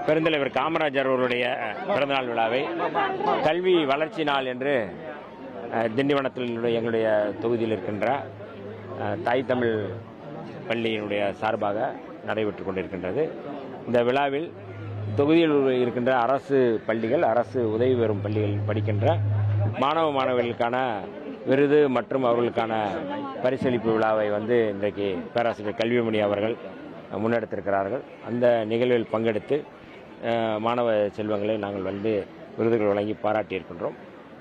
பெருந்தலைவர் காமராஜர் அவருடைய பிறந்தநாள் விழாவை கல்வி வளர்ச்சி நாள் என்று திண்டிவனத்தில் எங்களுடைய தொகுதியில் இருக்கின்ற தாய் தமிழ் பள்ளியினுடைய சார்பாக நடைபெற்றுக் கொண்டிருக்கின்றது. இந்த விழாவில் தொகுதியில் இருக்கின்ற அரசு பள்ளிகள், அரசு உதவி பெறும் பள்ளிகளில் படிக்கின்ற மாணவ மாணவிகளுக்கான விருது மற்றும் அவர்களுக்கான பரிசளிப்பு விழாவை இன்றைக்கு பேராசிரியர் கல்விமணி அவர்கள் முன்னெடுத்திருக்கிறார்கள். அந்த நிகழ்வில் பங்கெடுத்து மாணவ செல்வங்களை நாங்கள் விருதுகள் வழங்கி பாராட்டியிருக்கின்றோம்.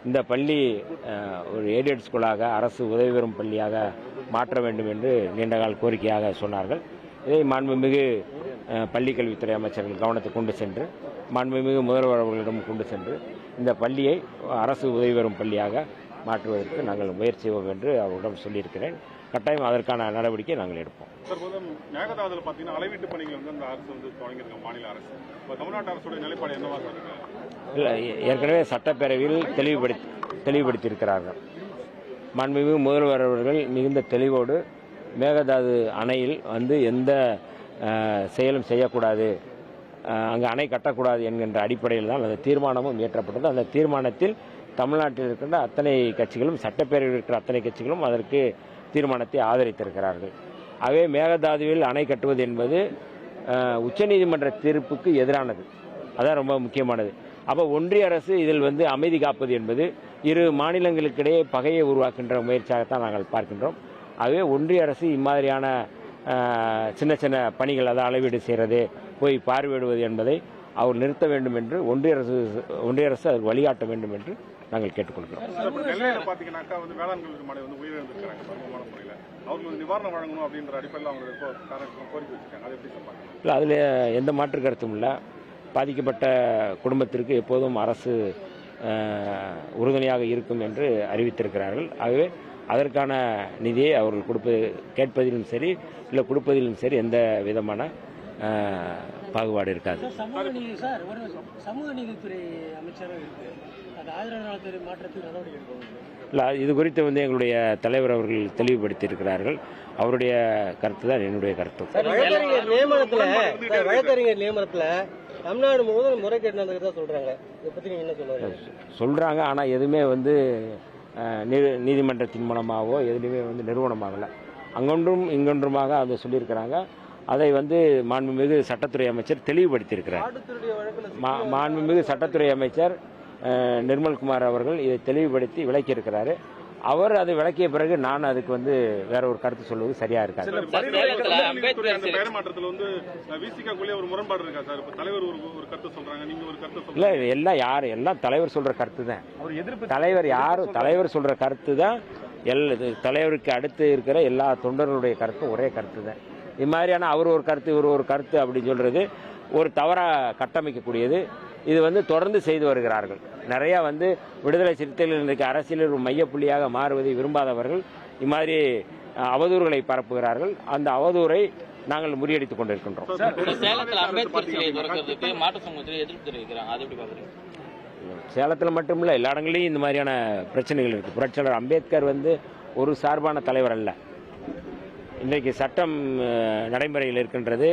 இந்த பள்ளி ஒரு எய்டட் ஸ்கூலாக, அரசு உதவி பெறும் பள்ளியாக மாற்ற வேண்டும் என்று நீண்டகால கோரிக்கையாக சொன்னார்கள். இதை மாண்புமிகு பள்ளிக்கல்வித்துறை அமைச்சர்கள் கவனத்துக்கு கொண்டு சென்று, மாண்புமிகு முதல்வர் அவர்களிடம் கொண்டு சென்று இந்த பள்ளியை அரசு உதவி பெறும் பள்ளியாக மாற்றுவதற்கு நாங்கள் முயற்சி செய்வோம் என்று அவரிடம் சொல்லியிருக்கிறேன். கட்டாயம் அதற்கான நடவடிக்கை நாங்கள் எடுப்போம். மேகதாதுல பார்த்தீங்கன்னா அளவீட்டு பணிகள் அந்த அரசு தொடங்கியிருக்க மாநில அரசு. தமிழ்நாட்டு அரசுடைய நிலைப்பாடு என்னவாக இருக்கு? இல்லை, ஏற்கனவே சட்டப்பேரவையில் தெளிவுபடுத்தியிருக்கிறார்கள். மாண்புமிகு முதல்வர் அவர்கள் மிகுந்த தெளிவோடு மேகதாது அணையில் எந்த செயலும் செய்யக்கூடாது, அங்கு அணை கட்டக்கூடாது என்கின்ற அடிப்படையில் தான் அந்த தீர்மானமும் இயற்றப்பட்டது. அந்த தீர்மானத்தில் தமிழ்நாட்டில் இருக்கின்ற அத்தனை கட்சிகளும், சட்டப்பேரவையில் இருக்கிற அத்தனை கட்சிகளும் அதற்கு தீர்மானத்தை ஆதரித்திருக்கிறார்கள். ஆகவே மேகதாதுவில் அணை கட்டுவது என்பது உச்சநீதிமன்ற தீர்ப்புக்கு எதிரானது. அதான் ரொம்ப முக்கியமானது. அப்போ ஒன்றிய அரசு இதில் அமைதி காப்பது என்பது இரு மாநிலங்களுக்கிடையே பகையை உருவாக்குகின்ற முயற்சியாகத்தான் நாங்கள் பார்க்கின்றோம். ஆகவே ஒன்றிய அரசு இம்மாதிரியான சின்ன சின்ன பணிகள், அதை அளவீடு செய்கிறது, போய் பார்வையிடுவது என்பதை அவர் நிறுத்த வேண்டும் என்று ஒன்றிய அரசு அதற்கு வழிகாட்ட வேண்டும் என்று நாங்கள் கேட்டுக்கொள்கிறோம். இல்லை, அதில் எந்த மாற்று கருத்தும் இல்லை. பாதிக்கப்பட்ட குடும்பத்திற்கு எப்போதும் அரசு உறுதுணையாக இருக்கும் என்று அறிவித்திருக்கிறார்கள். ஆகவே அதற்கான நிதியை அவர்கள் கேட்பதிலும் சரி, இல்லை கொடுப்பதிலும் சரி எந்த விதமான பாகுபாடு இருக்காது. சமூக நீதித்துறை அமைச்சரும் இல்லை, இது குறித்து எங்களுடைய தலைவர் அவர்கள் தெளிவுபடுத்தி இருக்கிறார்கள். அவருடைய கருத்து தான் என்னுடைய கருத்து. வழக்கறிஞர் நியமனத்தில் தமிழ்நாடு முழுவதும் முறைகேடு நடந்ததா சொல்றாங்க. இதை பத்தி நீங்க என்ன சொல்றாங்க? ஆனால் எதுவுமே நீதிமன்றத்தின் மூலமாகவோ எதுலையுமே நிறுவனமாகலை. அங்கொன்றும் இங்கொன்றுமாக அதை சொல்லியிருக்கிறாங்க. அதை மாண்புமிகு சட்டத்துறை அமைச்சர் தெளிவுபடுத்தியிருக்கிறார். மாண்புமிகு சட்டத்துறை அமைச்சர் நிர்மல்குமார் அவர்கள் இதை தெளிவுபடுத்தி விளக்கியிருக்கிறாரு. அவர் அதை விளக்கிய பிறகு நான் அதுக்கு வேற ஒரு கருத்து சொல்வது சரியா இருக்காது. இல்ல, எல்லாம் தலைவர் சொல்ற கருத்து தான். தலைவர் சொல்ற கருத்து தான். தலைவருக்கு அடுத்து இருக்கிற எல்லா தொண்டர்களுடைய கருத்தும் ஒரே கருத்து தான். இது மாதிரியான அவர் ஒரு கருத்து, இவர் ஒரு கருத்து அப்படின்னு சொல்றது ஒரு தவறா கட்டமைக்கக்கூடியது. இது தொடர்ந்து செய்து வருகிறார்கள். நிறைய விடுதலை சிறுத்தைகள் இன்றைக்கு அரசியலில் ஒரு மையப்புள்ளியாக மாறுவதை விரும்பாதவர்கள் இம்மாதிரி அவதூறுகளை பரப்புகிறார்கள். அந்த அவதூறை நாங்கள் முறியடித்துக் கொண்டிருக்கின்றோம். சேலத்தில் மட்டுமில்லை, எல்லா இடங்களிலும் இந்த மாதிரியான பிரச்சனைகள் இருக்கு. புரட்சியாளர் அம்பேத்கர் ஒரு சார்பான தலைவர் அல்ல. இன்றைக்கு சட்டம் நடைமுறையில் இருக்கின்றது.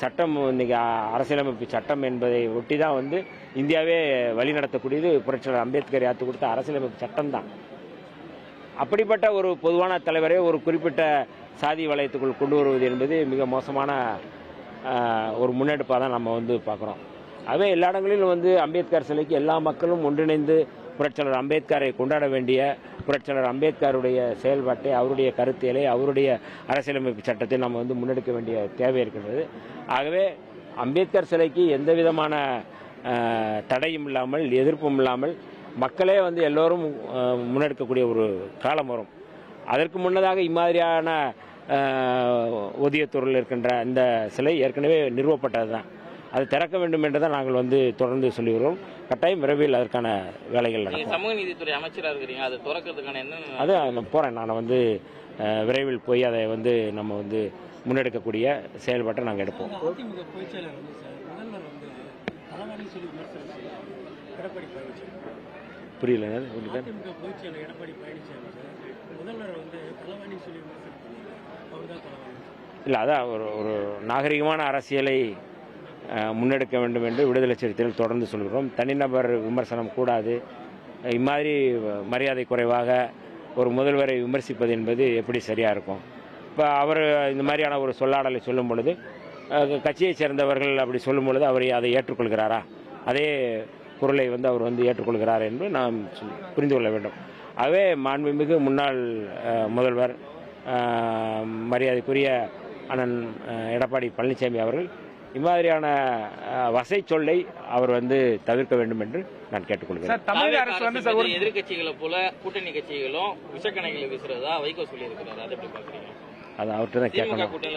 சட்டம் இன்னைக்கு அரசியலமைப்பு சட்டம் என்பதை ஒட்டி தான் இந்தியாவே வழி நடத்தக்கூடியது புரட்சியாளர் அம்பேத்கர் யாத்து கொடுத்த அரசியலமைப்பு சட்டம் தான். அப்படிப்பட்ட ஒரு பொதுவான தலைவரை ஒரு குறிப்பிட்ட சாதி வலயத்துக்குள் கொண்டு வருவது என்பது மிக மோசமான ஒரு முன்னெடுப்பாக தான் நம்ம பார்க்குறோம். ஆகவே எல்லா இடங்களிலும் அம்பேத்கர் சிலைக்கு எல்லா மக்களும் ஒன்றிணைந்து புரட்சியாளர் அம்பேத்கரை கொண்டாட வேண்டிய, புரட்சியாளர் அம்பேத்கருடைய செயல்பாட்டை, அவருடைய கருத்தியலை, அவருடைய அரசியலமைப்பு சட்டத்தை நம்ம முன்னெடுக்க வேண்டிய தேவை இருக்கின்றது. ஆகவே அம்பேத்கர் சிலைக்கு எந்த விதமான தடையும் இல்லாமல், எதிர்ப்பும் இல்லாமல் மக்களே எல்லோரும் முன்னெடுக்கக்கூடிய ஒரு காலம் வரும். அதற்கு முன்னதாக இம்மாதிரியான ஒதியத்தூரில் இருக்கின்ற இந்த சிலை ஏற்கனவே நிறுவப்பட்டது தான். அது திறக்க வேண்டும் என்றுதான் நாங்கள் தொடர்ந்து சொல்லி வருவோம். கட்டாயம் விரைவில் அதற்கான வேலைகள் நடக்கும். சமூக நீதித்துறை அமைச்சராக இருக்கிறீங்க, அதை திறக்கிறதுக்கான என்ன? அது நான் போறேன். நான் விரைவில் போய் அதை நம்ம முன்னெடுக்கக்கூடிய செயல்பாட்டை நாங்கள் எடுப்போம். புரியல. இல்லை, அதான் ஒரு நாகரிகமான அரசியலை முன்னெடுக்க வேண்டும் என்று விடுதலை சிறுத்தைகள் தொடர்ந்து சொல்கிறோம். தனிநபர் விமர்சனம் கூடாது. இம்மாதிரி மரியாதை குறைவாக ஒரு முதல்வரை விமர்சிப்பது என்பது எப்படி சரியாக இருக்கும்? இப்போ அவர் இந்த மாதிரியான ஒரு சொல்லாடலை சொல்லும் பொழுது கட்சியைச் சேர்ந்தவர்கள் அப்படி சொல்லும் பொழுது அவர் அதை ஏற்றுக்கொள்கிறாரா? அதே குரலை அவர் ஏற்றுக்கொள்கிறார் என்று நாம் புரிந்து கொள்ள வேண்டும். ஆகவே மாண்புமிகு முன்னாள் முதல்வர் மரியாதைக்குரிய அண்ணன் எடப்பாடி பழனிசாமி அவர்கள் இம்மாதிரியான வசை சொல்லை அவர் தவிர்க்க வேண்டும் என்று நான் கேட்டுக்கொள்கிறேன். தமிழக அரசு எதிர்கட்சிகளை போல கூட்டணி கட்சிகளும் விஷக்கணைகளை வீசுறதா வைகோ சொல்லி இருக்கிறார். அதை எப்படி பாக்குறீங்க? அது அவர்கிட்ட தான் கேட்கணும். கூட்டணியில